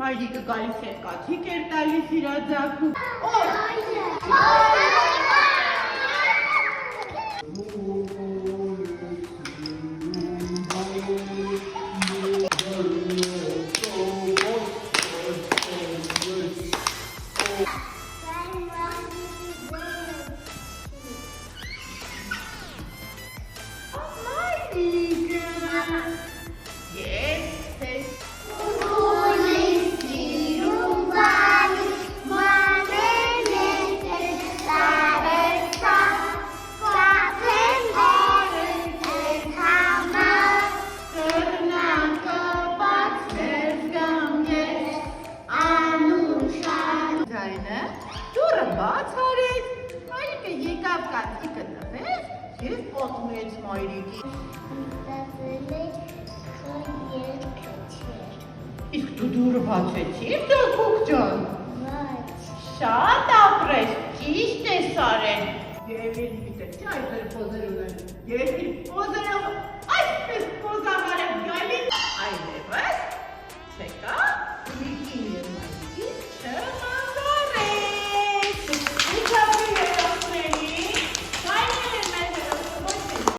հայրիկը գալիս էր կաթիկ էր տալիս իր աջակում։ Բաց արեց, հայրիկը եկավ կաթիկը տվեց և պատմեց մայրիկին։ Իսկ դու դուրը բացեցիր, Ջակուկ ջան։ Շատ ապրես, ճիշտ ես արել։ Եվ էլ գիտեք, չէ՞ այդպես պոզեր ունեն։ Ես իր պոզերը այսպես պոզավար